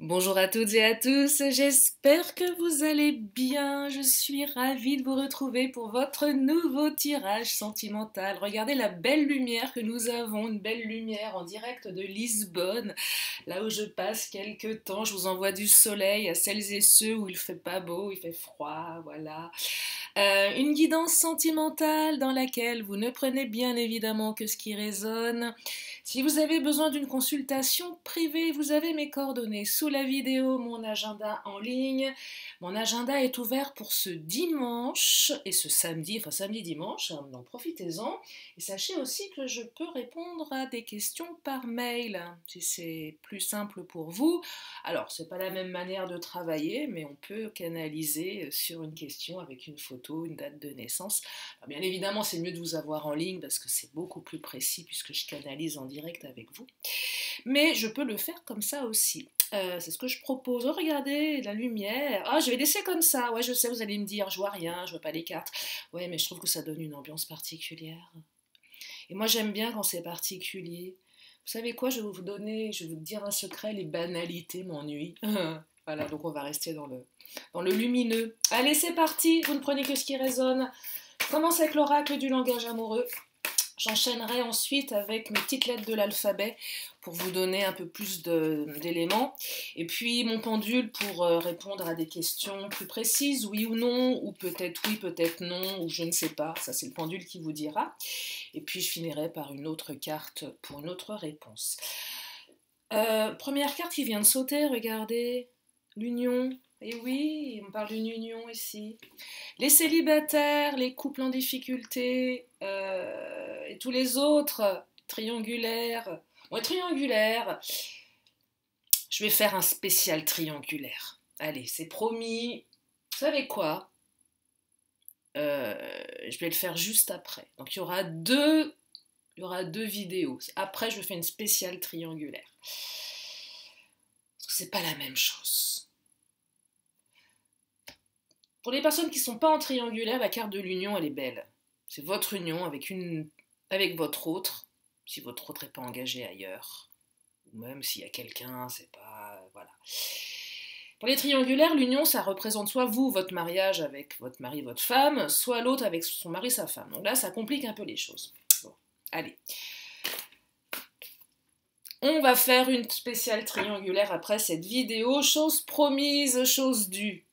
Bonjour à toutes et à tous, j'espère que vous allez bien. Je suis ravie de vous retrouver pour votre nouveau tirage sentimental. Regardez la belle lumière que nous avons, une belle lumière en direct de Lisbonne, là où je passe quelques temps. Je vous envoie du soleil à celles et ceux où il fait pas beau, il fait froid, voilà. Une guidance sentimentale dans laquelle vous ne prenez bien évidemment que ce qui résonne. Si vous avez besoin d'une consultation privée, vous avez mes coordonnées sous la vidéo, mon agenda en ligne. Mon agenda est ouvert pour ce dimanche et ce samedi, enfin samedi-dimanche, donc profitez-en. Et sachez aussi que je peux répondre à des questions par mail, si c'est plus simple pour vous. Alors, c'est pas la même manière de travailler, mais on peut canaliser sur une question avec une photo, une date de naissance. Alors, bien évidemment, c'est mieux de vous avoir en ligne parce que c'est beaucoup plus précis puisque je canalise en direct avec vous. Mais je peux le faire comme ça aussi. C'est ce que je propose. Oh, regardez, la lumière. Ah, je vais laisser comme ça. Ouais, je sais, vous allez me dire, je vois rien, je vois pas les cartes. Ouais, mais je trouve que ça donne une ambiance particulière. Et moi, j'aime bien quand c'est particulier. Vous savez quoi, je vais vous dire un secret, les banalités m'ennuient. Voilà, donc on va rester dans le lumineux. Allez, c'est parti, vous ne prenez que ce qui résonne. Je commence avec l'oracle du langage amoureux. J'enchaînerai ensuite avec mes petites lettres de l'alphabet pour vous donner un peu plus d'éléments. Et puis mon pendule pour répondre à des questions plus précises, oui ou non, ou peut-être oui, peut-être non, ou je ne sais pas. Ça, c'est le pendule qui vous dira. Et puis je finirai par une autre carte pour une autre réponse. Première carte qui vient de sauter, regardez. L'union. Et oui, on parle d'une union ici. Les célibataires, les couples en difficulté, et tous les autres, triangulaires. Bon, triangulaire, je vais faire un spécial triangulaire. Allez, c'est promis. Vous savez quoi? Je vais le faire juste après. Donc il y aura deux vidéos. Après, je fais une spéciale triangulaire. Parce que c'est pas la même chose. Pour les personnes qui ne sont pas en triangulaire, la carte de l'union, elle est belle. C'est votre union avec votre autre, si votre autre n'est pas engagé ailleurs. Ou même s'il y a quelqu'un, c'est pas... Voilà. Pour les triangulaires, l'union, ça représente soit vous, votre mariage avec votre mari, votre femme, soit l'autre avec son mari, sa femme. Donc là, ça complique un peu les choses. Bon, allez. On va faire une spéciale triangulaire après cette vidéo. Chose promise, chose due.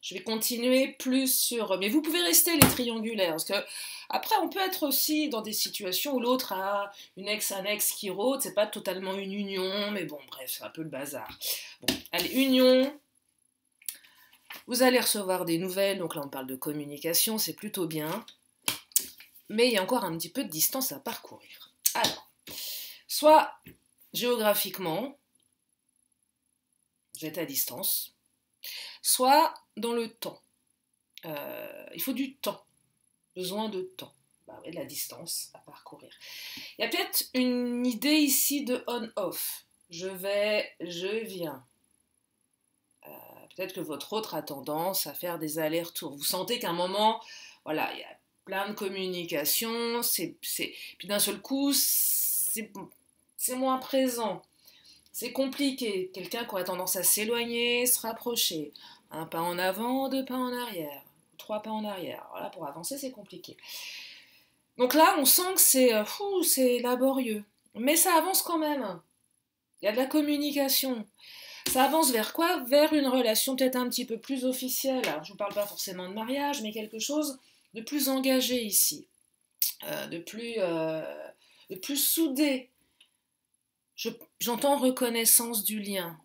Je vais continuer plus sur... Mais vous pouvez rester les triangulaires, parce que après, on peut être aussi dans des situations où l'autre a une ex, un ex qui rôde, c'est pas totalement une union, mais bon, bref, c'est un peu le bazar. Bon, allez, union. Vous allez recevoir des nouvelles, donc là on parle de communication, c'est plutôt bien. Mais il y a encore un petit peu de distance à parcourir. Alors, soit géographiquement, vous êtes à distance, soit dans le temps. Il faut du temps, besoin de temps. Bah ouais, de la distance à parcourir. Il y a peut-être une idée ici de on-off. Je vais, je viens. Peut-être que votre autre a tendance à faire des allers-retours. Vous sentez qu'à un moment, voilà, il y a plein de communication, puis d'un seul coup, c'est moins présent. C'est compliqué. Quelqu'un qui aurait tendance à s'éloigner, se rapprocher. Un pas en avant, deux pas en arrière. Trois pas en arrière. Voilà, pour avancer, c'est compliqué. Donc là, on sent que c'est laborieux. Mais ça avance quand même. Il y a de la communication. Ça avance vers quoi? Vers une relation peut-être un petit peu plus officielle. Alors, je ne vous parle pas forcément de mariage, mais quelque chose de plus engagé ici. De plus soudé. J'entends reconnaissance du lien.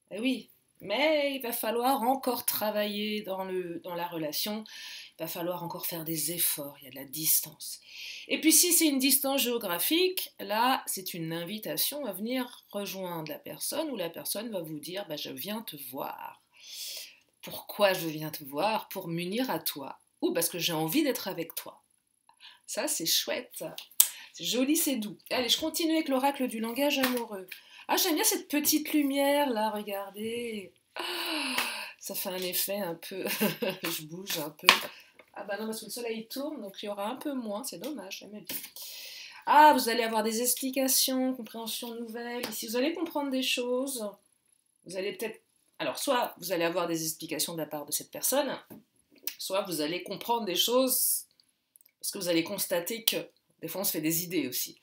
Eh oui, mais il va falloir encore travailler dans la relation, il va falloir encore faire des efforts, il y a de la distance. Et puis si c'est une distance géographique, là c'est une invitation à venir rejoindre la personne où la personne va vous dire bah, je viens te voir. Pourquoi je viens te voir? Pour m'unir à toi ou parce que j'ai envie d'être avec toi. Ça c'est chouette, c'est joli, c'est doux. Allez, je continue avec l'oracle du langage amoureux. Ah, j'aime bien cette petite lumière là, regardez. Ah, ça fait un effet un peu... je bouge un peu. Ah bah non, parce que le soleil tourne, donc il y aura un peu moins, c'est dommage, j'aimais bien. Ah, vous allez avoir des explications, compréhension nouvelle. Ici, vous allez comprendre des choses. Vous allez peut-être... Alors, soit vous allez avoir des explications de la part de cette personne, soit vous allez comprendre des choses, parce que vous allez constater que, des fois on se fait des idées aussi.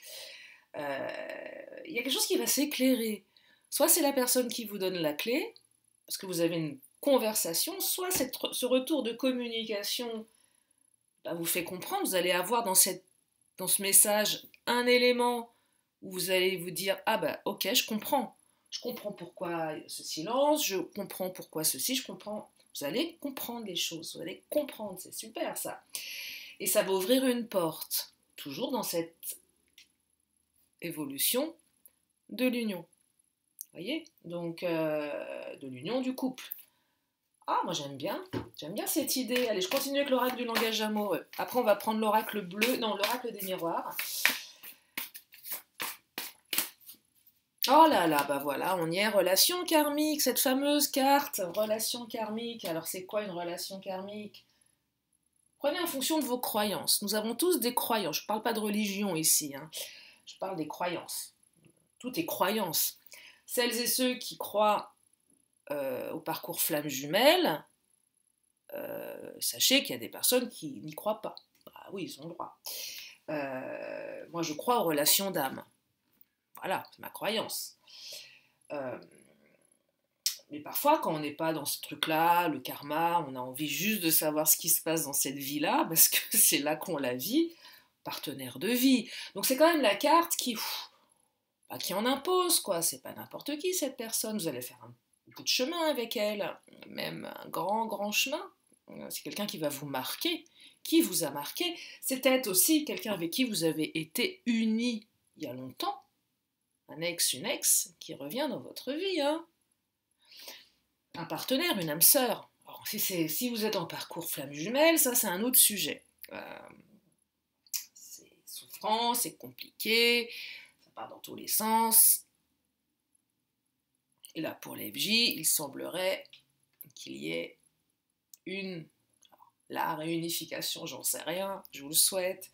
Il y a quelque chose qui va s'éclairer. Soit c'est la personne qui vous donne la clé, parce que vous avez une conversation, soit ce retour de communication bah, vous fait comprendre, vous allez avoir dans ce message un élément où vous allez vous dire « Ah bah ok, je comprends pourquoi ce silence, je comprends pourquoi ceci, je comprends... » Vous allez comprendre les choses, vous allez comprendre, c'est super ça. Et ça va ouvrir une porte, toujours dans cette évolution de l'union. Vous voyez? Donc, de l'union du couple. Ah, moi j'aime bien cette idée. Allez, je continue avec l'oracle du langage amoureux. Après, on va prendre l'oracle bleu, non, l'oracle des miroirs. Oh là là, bah voilà, on y est, relation karmique, cette fameuse carte, relation karmique. Alors, c'est quoi une relation karmique? Prenez en fonction de vos croyances. Nous avons tous des croyances. Je ne parle pas de religion ici, hein. Je parle des croyances. Tout est croyance. Celles et ceux qui croient au parcours flamme jumelle, sachez qu'il y a des personnes qui n'y croient pas. Ah oui, ils ont le droit. Moi, je crois aux relations d'âme. Voilà, c'est ma croyance. Mais parfois, quand on n'est pas dans ce truc-là, le karma, on a envie juste de savoir ce qui se passe dans cette vie-là, parce que c'est là qu'on la vit, partenaire de vie. Donc c'est quand même la carte qui en impose, quoi. C'est pas n'importe qui, cette personne. Vous allez faire un bout de chemin avec elle, même un grand, grand chemin. C'est quelqu'un qui va vous marquer, qui vous a marqué. C'est peut-être aussi quelqu'un avec qui vous avez été unis il y a longtemps. Un ex, une ex qui revient dans votre vie, hein. Un partenaire, une âme sœur. Alors, si vous êtes en parcours flamme jumelle, ça c'est un autre sujet. C'est souffrant, c'est compliqué, ça part dans tous les sens. Et là, pour les FJ, il semblerait qu'il y ait la réunification, j'en sais rien, je vous le souhaite,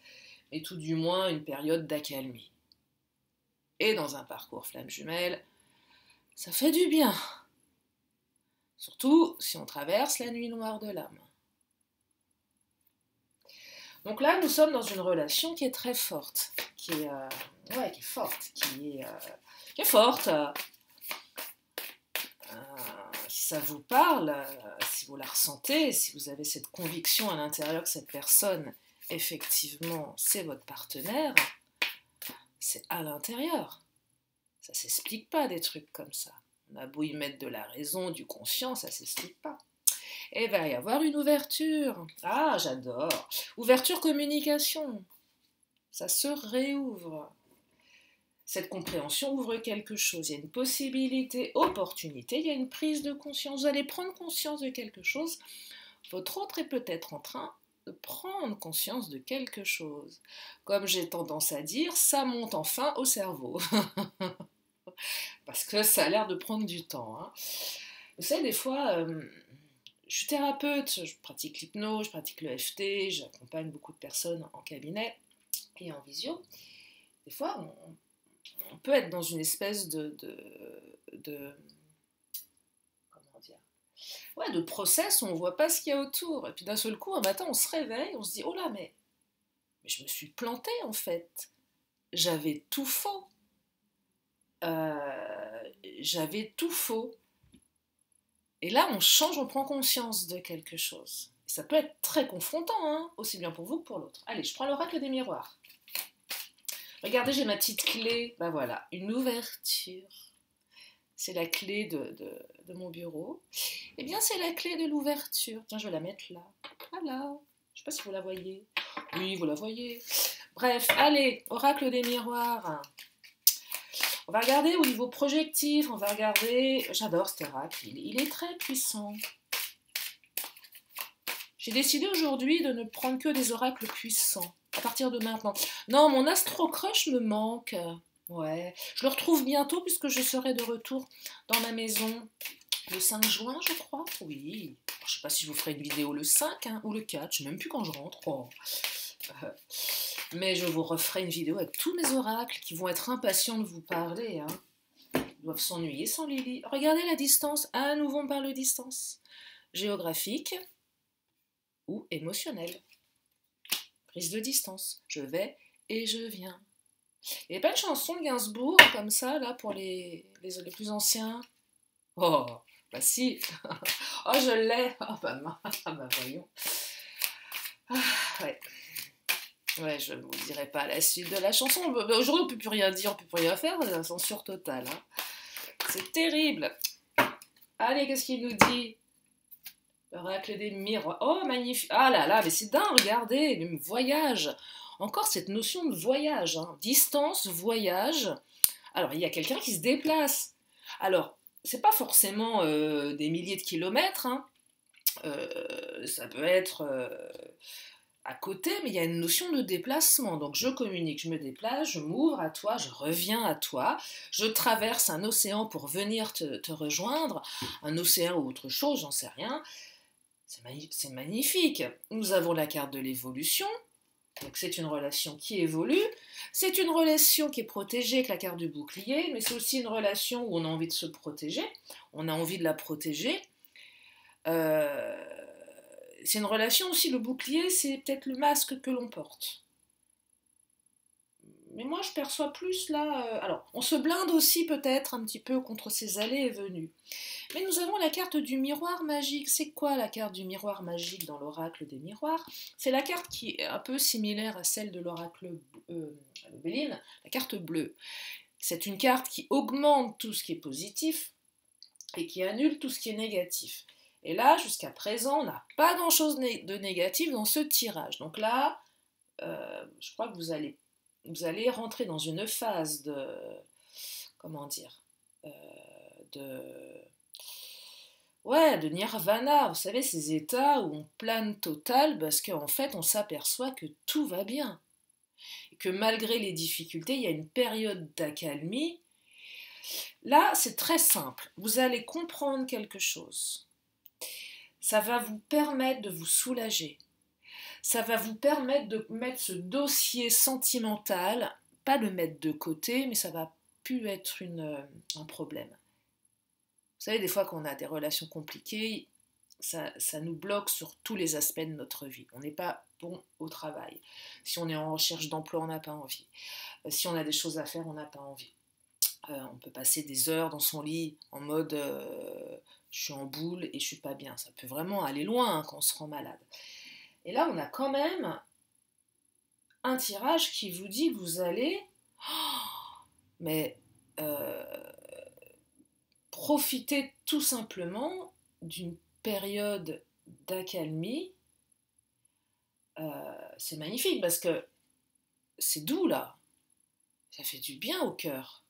mais tout du moins une période d'accalmie. Et dans un parcours flamme jumelle, ça fait du bien. Surtout si on traverse la nuit noire de l'âme. Donc là, nous sommes dans une relation qui est très forte, qui est forte. Si ça vous parle, si vous la ressentez, si vous avez cette conviction à l'intérieur que cette personne, effectivement, c'est votre partenaire, c'est à l'intérieur. Ça s'explique pas des trucs comme ça. On a beau y mettre de la raison, du conscient, ça s'explique pas. Et il va y avoir une ouverture. Ah, j'adore. Ouverture communication. Ça se réouvre. Cette compréhension ouvre quelque chose. Il y a une possibilité, opportunité, il y a une prise de conscience. Vous allez prendre conscience de quelque chose. Votre autre est peut-être en train de prendre conscience de quelque chose. Comme j'ai tendance à dire, ça monte enfin au cerveau. Parce que ça a l'air de prendre du temps. Hein. Vous savez, des fois, je suis thérapeute, je pratique l'hypnose, je pratique le FT, j'accompagne beaucoup de personnes en cabinet et en visio. Des fois, on peut être dans une espèce de process où on ne voit pas ce qu'il y a autour. Et puis d'un seul coup, un matin, on se réveille, on se dit « Oh là, mais je me suis plantée en fait. J'avais tout faux. J'avais tout faux. » Et là, on change, on prend conscience de quelque chose. Et ça peut être très confrontant, hein, aussi bien pour vous que pour l'autre. Allez, je prends l'oracle des miroirs. Regardez, j'ai ma petite clé. Ben voilà, une ouverture. C'est la clé de mon bureau. Eh bien, c'est la clé de l'ouverture. Tiens, je vais la mettre là. Voilà. Je ne sais pas si vous la voyez. Oui, vous la voyez. Bref, allez, oracle des miroirs. On va regarder au niveau projectif, on va regarder... J'adore cet oracle, il est très puissant. J'ai décidé aujourd'hui de ne prendre que des oracles puissants, à partir de maintenant. Non, mon Astro Crush me manque. Ouais, je le retrouve bientôt puisque je serai de retour dans ma maison le 5 juin, je crois. Oui, je ne sais pas si je vous ferai une vidéo le 5 hein, ou le 4, je ne sais même plus quand je rentre. Oh. Mais je vous referai une vidéo avec tous mes oracles qui vont être impatients de vous parler. Hein. Ils doivent s'ennuyer sans Lily. Regardez la distance. À nouveau, on parle de distance. Géographique ou émotionnelle. Prise de distance. Je vais et je viens. Il n'y avait pas une chanson de Gainsbourg comme ça, là, pour les plus anciens? Oh, bah si. Oh, je l'ai. Oh, bah voyons. Ah, ouais. Ouais, je ne vous dirai pas la suite de la chanson. Aujourd'hui, on ne peut plus rien dire, on ne peut plus rien faire, c'est la censure totale. Hein. C'est terrible. Allez, qu'est-ce qu'il nous dit? L'oracle des miroirs. Oh, magnifique. Ah là là, mais c'est dingue, regardez, le voyage. Encore cette notion de voyage. Hein. Distance, voyage. Alors, il y a quelqu'un qui se déplace. Alors, c'est pas forcément des milliers de kilomètres. Hein. Ça peut être à côté, mais il y a une notion de déplacement. Donc, je communique, je me déplace, je m'ouvre à toi, je reviens à toi. Je traverse un océan pour venir te rejoindre. Un océan ou autre chose, j'en sais rien. C'est magnifique. Nous avons la carte de l'évolution. Donc c'est une relation qui évolue. C'est une relation qui est protégée avec la carte du bouclier, mais c'est aussi une relation où on a envie de se protéger. On a envie de la protéger. C'est une relation aussi, le bouclier, c'est peut-être le masque que l'on porte. Mais moi, je perçois plus là... alors, on se blinde aussi peut-être un petit peu contre ces allées et venues. Mais nous avons la carte du miroir magique. C'est quoi la carte du miroir magique dans l'oracle des miroirs? C'est la carte qui est un peu similaire à celle de l'oracle Béline, la carte bleue. C'est une carte qui augmente tout ce qui est positif et qui annule tout ce qui est négatif. Et là, jusqu'à présent, on n'a pas grand-chose de négatif dans ce tirage. Donc là, je crois que vous allez rentrer dans une phase de... Comment dire de nirvana, vous savez, ces états où on plane total parce qu'en fait, on s'aperçoit que tout va bien. Et que malgré les difficultés, il y a une période d'accalmie. Là, c'est très simple. Vous allez comprendre quelque chose. Ça va vous permettre de vous soulager. Ça va vous permettre de mettre ce dossier sentimental, pas le mettre de côté, mais ça va plus être un problème. Vous savez, des fois qu'on a des relations compliquées, ça nous bloque sur tous les aspects de notre vie. On n'est pas bon au travail. Si on est en recherche d'emploi, on n'a pas envie. Si on a des choses à faire, on n'a pas envie. On peut passer des heures dans son lit en mode je suis en boule et je suis pas bien. Ça peut vraiment aller loin quand on se rend malade. Et là, on a quand même un tirage qui vous dit que vous allez profiter tout simplement d'une période d'accalmie. C'est magnifique parce que c'est doux là. Ça fait du bien au cœur.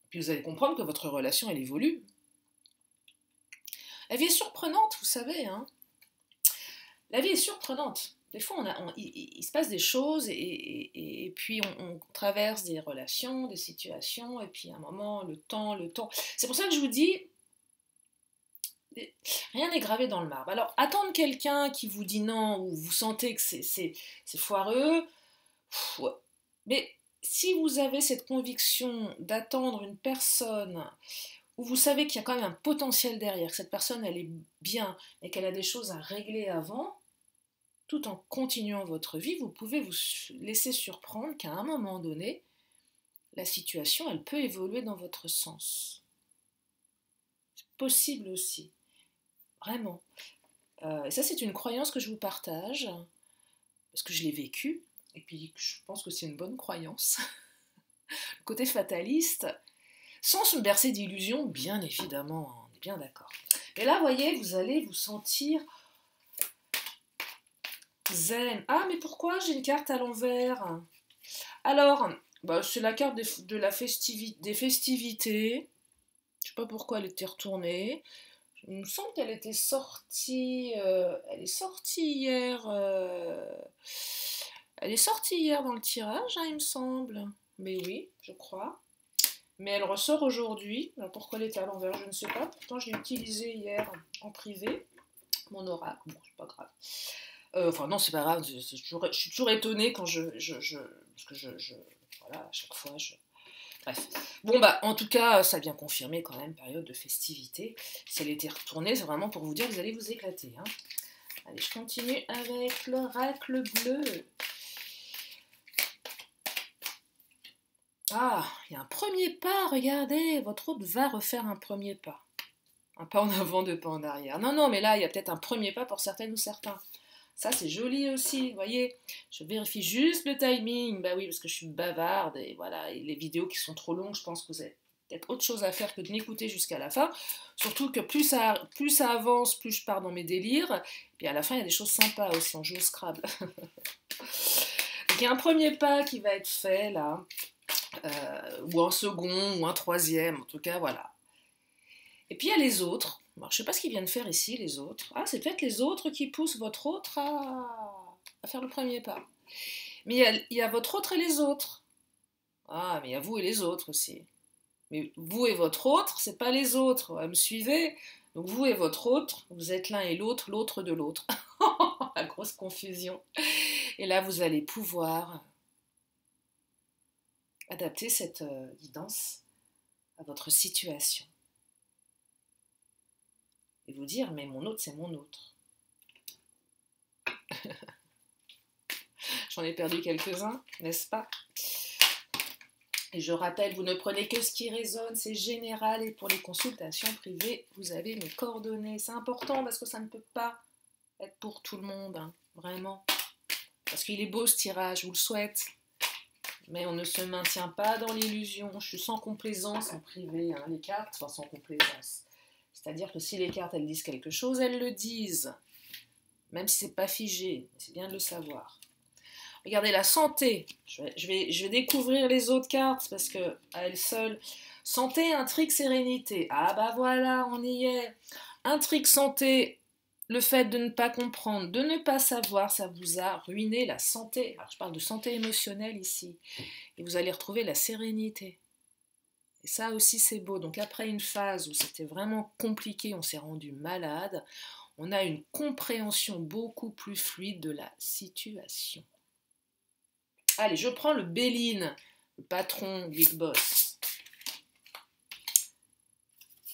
Puis vous allez comprendre que votre relation, elle évolue. La vie est surprenante, vous savez. Hein. La vie est surprenante. Des fois, il se passe des choses et puis on traverse des relations, des situations, et puis à un moment, le temps. C'est pour ça que je vous dis, rien n'est gravé dans le marbre. Alors, attendre quelqu'un qui vous dit non, ou vous sentez que c'est foireux, ouais. Mais si vous avez cette conviction d'attendre une personne où vous savez qu'il y a quand même un potentiel derrière, que cette personne, elle est bien, et qu'elle a des choses à régler avant, tout en continuant votre vie, vous pouvez vous laisser surprendre qu'à un moment donné, la situation, elle peut évoluer dans votre sens. C'est possible aussi. Vraiment. Et ça, c'est une croyance que je vous partage, parce que je l'ai vécue, et puis je pense que c'est une bonne croyance. Le côté fataliste, sans se bercer d'illusions, bien évidemment, on est bien d'accord. Et là, vous voyez, vous allez vous sentir zen. Ah, mais pourquoi j'ai une carte à l'envers? Alors, c'est la carte des festivités. Je sais pas pourquoi elle était retournée. Il me semble qu'elle était sortie. Elle est sortie hier. Elle est sortie hier dans le tirage, hein, il me semble. Mais oui, je crois. Mais elle ressort aujourd'hui. Alors pourquoi elle était à l'envers, je ne sais pas. Pourtant, je l'ai utilisée hier en privé. Mon oracle. Bon, c'est pas grave. Enfin, non, c'est pas grave. Je suis toujours étonnée quand parce que voilà, à chaque fois, Bref. Bon, bah, en tout cas, ça vient confirmer quand même, période de festivité. Si elle était retournée, c'est vraiment pour vous dire que vous allez vous éclater. Hein. Allez, je continue avec l'oracle bleu. Ah, il y a un premier pas, regardez, votre hôte va refaire un premier pas. Un pas en avant, deux pas en arrière. Non, non, mais là, il y a peut-être un premier pas pour certaines ou certains. Ça, c'est joli aussi, vous voyez. Je vérifie juste le timing. Bah oui, parce que je suis bavarde et voilà. Et les vidéos qui sont trop longues, je pense que vous avez peut-être autre chose à faire que de m'écouter jusqu'à la fin. Surtout que plus ça avance, plus je pars dans mes délires. Puis à la fin, il y a des choses sympas aussi. On joue au Scrabble. Donc il y a un premier pas qui va être fait là. Ou un second, ou un troisième. En tout cas, voilà. Et puis il y a les autres. Alors, je ne sais pas ce qu'ils viennent faire ici, les autres. Ah, c'est peut-être les autres qui poussent votre autre à faire le premier pas. Mais il y a votre autre et les autres. Ah, mais il y a vous et les autres aussi. Mais vous et votre autre, c'est pas les autres. Vous me suivez? Donc vous et votre autre, vous êtes l'un et l'autre, l'autre de l'autre. La grosse confusion. Et là, vous allez pouvoir adapter cette guidance à votre situation. Et vous dire, mais mon autre, c'est mon autre. J'en ai perdu quelques-uns, n'est-ce pas? Et je rappelle, vous ne prenez que ce qui résonne, c'est général. Et pour les consultations privées, vous avez mes coordonnées. C'est important parce que ça ne peut pas être pour tout le monde, hein, vraiment. Parce qu'il est beau ce tirage, je vous le souhaite. Mais on ne se maintient pas dans l'illusion. Je suis sans complaisance en privé, hein, les cartes, enfin sans complaisance. C'est-à-dire que si les cartes, elles disent quelque chose, elles le disent. Même si c'est pas figé, c'est bien de le savoir. Regardez la santé. Je vais découvrir les autres cartes parce que à elles seules. Santé, intrigue, sérénité. Ah bah voilà, on y est. Intrigue, santé. Le fait de ne pas comprendre, de ne pas savoir, ça vous a ruiné la santé. Alors je parle de santé émotionnelle ici. Et vous allez retrouver la sérénité. Et ça aussi c'est beau. Donc après une phase où c'était vraiment compliqué, on s'est rendu malade, on a une compréhension beaucoup plus fluide de la situation. Allez, je prends le Béline, le patron, Big Boss.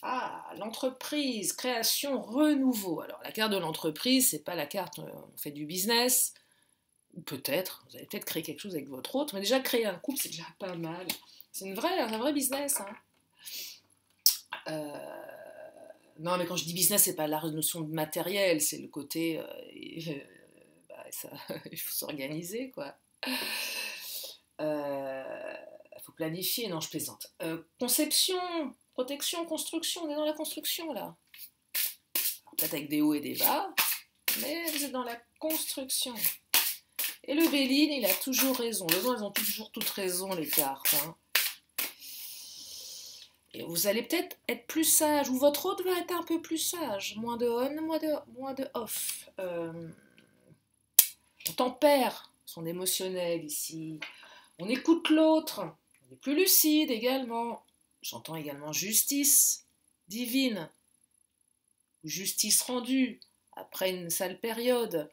Ah, l'entreprise, création, renouveau. Alors, la carte de l'entreprise, c'est pas la carte, on fait du business, ou peut-être, vous allez peut-être créer quelque chose avec votre autre, mais déjà créer un couple, c'est déjà pas mal. C'est un vrai business. Hein. Non, mais quand je dis business, c'est pas la notion de matériel, c'est le côté, ça, il faut s'organiser, quoi. Faut planifier, non, je plaisante. Conception, protection, construction, on est dans la construction là. Peut-être avec des hauts et des bas, mais vous êtes dans la construction. Et le Béline, il a toujours raison. Les gens, ils ont toujours toute raison, les cartes. Hein. Et vous allez peut-être être plus sage, ou votre autre va être un peu plus sage. Moins de on, moins de off. On tempère son émotionnel ici. On écoute l'autre. On est plus lucide également. J'entends également justice divine. Justice rendue après une sale période.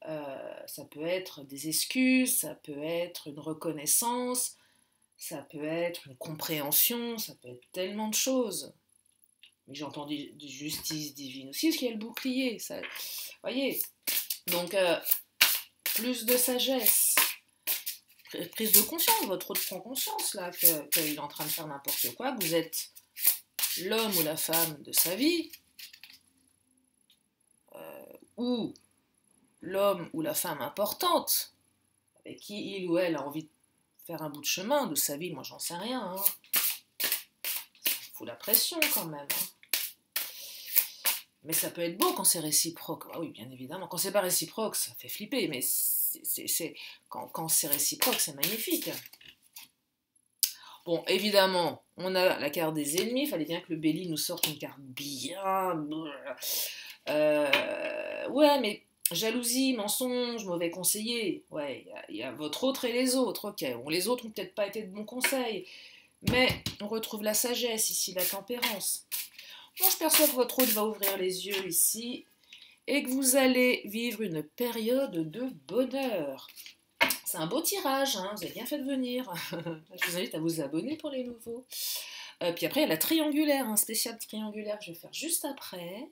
Ça peut être des excuses, ça peut être une reconnaissance, ça peut être une compréhension, ça peut être tellement de choses. Mais j'entends des justice divine aussi, parce qu'il y a le bouclier. Ça, voyez. Donc, plus de sagesse. Prise de conscience, votre autre prend conscience là qu'il est en train de faire n'importe quoi, que vous êtes l'homme ou la femme de sa vie, ou l'homme ou la femme importante, avec qui il ou elle a envie de faire un bout de chemin de sa vie, moi j'en sais rien. Hein. Ça fout la pression quand même. Hein. Mais ça peut être beau quand c'est réciproque. Ah oui, bien évidemment. Quand c'est pas réciproque, ça fait flipper, mais quand c'est réciproque, c'est magnifique. Bon, évidemment, on a la carte des ennemis. Il fallait bien que le Béli nous sorte une carte bien... ouais, mais jalousie, mensonge, mauvais conseiller. Ouais, il y a votre autre et les autres. Ok, bon, les autres n'ont peut-être pas été de bons conseils. Mais on retrouve la sagesse ici, la tempérance. Moi, je perçois que votre autre va ouvrir les yeux ici et que vous allez vivre une période de bonheur. C'est un beau tirage, hein, vous avez bien fait de venir. Je vous invite à vous abonner pour les nouveaux. Puis après, il y a la triangulaire, un spécial triangulaire que je vais faire juste après.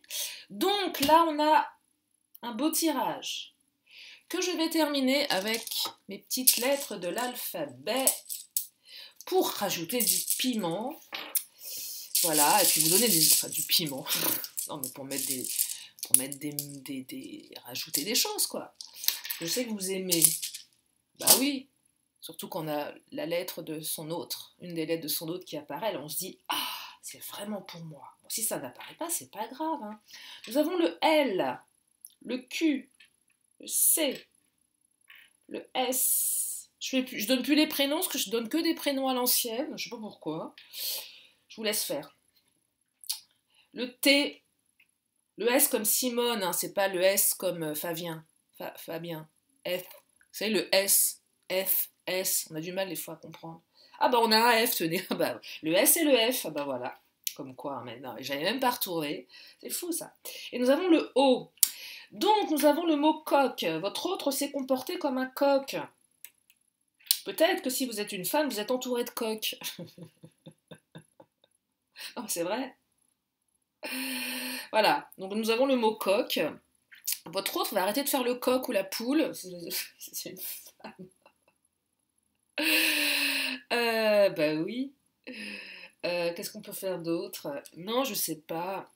Donc là, on a un beau tirage que je vais terminer avec mes petites lettres de l'alphabet pour rajouter du piment. Voilà, et puis vous donner du piment. Non, mais pour mettre rajouter des choses, quoi. Je sais que vous aimez. Bah oui, surtout quand on a la lettre de son autre, une des lettres de son autre qui apparaît, là on se dit « Ah, c'est vraiment pour moi ». Bon, si ça n'apparaît pas, c'est pas grave. Hein. Nous avons le L, le Q, le C, le S. Je donne plus les prénoms, parce que je donne que des prénoms à l'ancienne, je sais pas pourquoi. Je vous laisse faire. Le T, le S comme Simone, hein, c'est pas le S comme Fabien. Fabien. F. Vous savez, le S, F, S, on a du mal des fois à comprendre. Ah bah on a un F, tenez, ah bah, le S et le F, ah bah voilà. Comme quoi, maintenant, j'avais même pas retourné. C'est fou ça. Et nous avons le O. Donc nous avons le mot coq. Votre autre s'est comporté comme un coq. Peut-être que si vous êtes une femme, vous êtes entourée de coqs. Non, c'est vrai. Voilà, donc nous avons le mot coq. Votre autre va arrêter de faire le coq ou la poule. C'est une femme. Bah oui. Qu'est-ce qu'on peut faire d'autre? Non, je sais pas.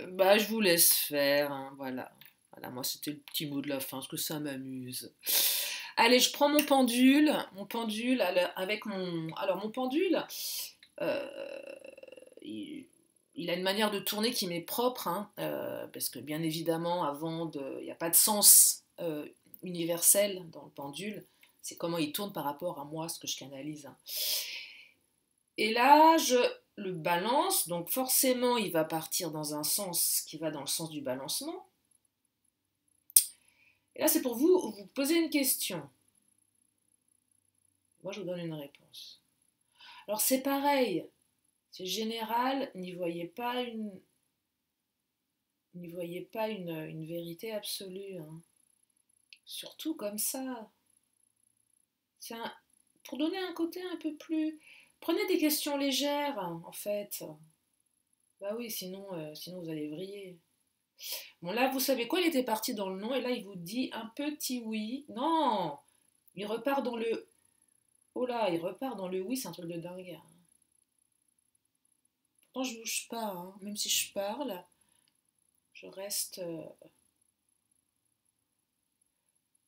Bah, je vous laisse faire. Hein, voilà. Voilà, moi, c'était le petit mot de la fin, parce que ça m'amuse. Allez, je prends mon pendule. Mon pendule, avec mon... Alors, mon pendule, il a une manière de tourner qui m'est propre, hein, parce que, bien évidemment, il n'y a pas de sens universel dans le pendule. C'est comment il tourne par rapport à moi, ce que je canalise. Hein. Et là, je le balance, donc forcément, il va partir dans un sens qui va dans le sens du balancement. Et là, c'est pour vous poser une question. Moi, je vous donne une réponse. Alors, c'est pareil. C'est général, n'y voyez pas une vérité absolue. Hein. Surtout comme ça. Pour donner un côté un peu plus... Prenez des questions légères, en fait. Bah oui, sinon vous allez vriller. Bon, là, vous savez quoi? Il était parti dans le non, et là, il vous dit un petit oui. Non! Il repart dans le... Oh là, il repart dans le oui, c'est un truc de dingue. Hein. Pourtant, je bouge pas, hein. Même si je parle, je reste...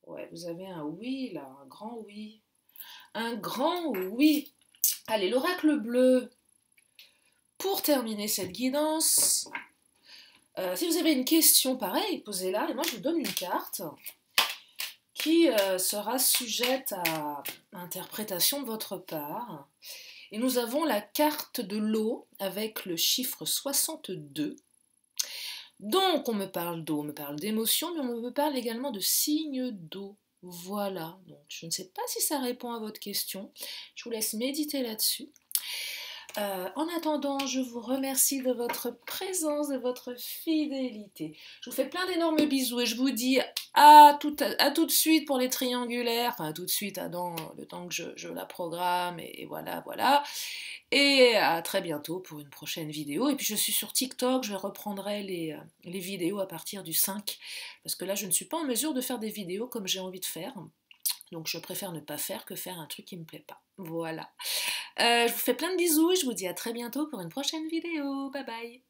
Ouais, vous avez un oui, là, un grand oui. Un grand oui. Allez, l'oracle bleu. Pour terminer cette guidance, si vous avez une question pareille, posez-la et moi je vous donne une carte qui sera sujette à interprétation de votre part. Et nous avons la carte de l'eau avec le chiffre 62. Donc on me parle d'eau, on me parle d'émotion, mais on me parle également de signes d'eau. Voilà, donc je ne sais pas si ça répond à votre question. Je vous laisse méditer là-dessus. En attendant, je vous remercie de votre présence, de votre fidélité. Je vous fais plein d'énormes bisous et je vous dis à tout de suite pour les triangulaires, enfin tout de suite dans le temps que je la programme et voilà, voilà. Et à très bientôt pour une prochaine vidéo. Et puis je suis sur TikTok, je reprendrai les vidéos à partir du 5, parce que là je ne suis pas en mesure de faire des vidéos comme j'ai envie de faire. Donc je préfère ne pas faire que faire un truc qui me plaît pas. Voilà. Je vous fais plein de bisous et je vous dis à très bientôt pour une prochaine vidéo. Bye bye.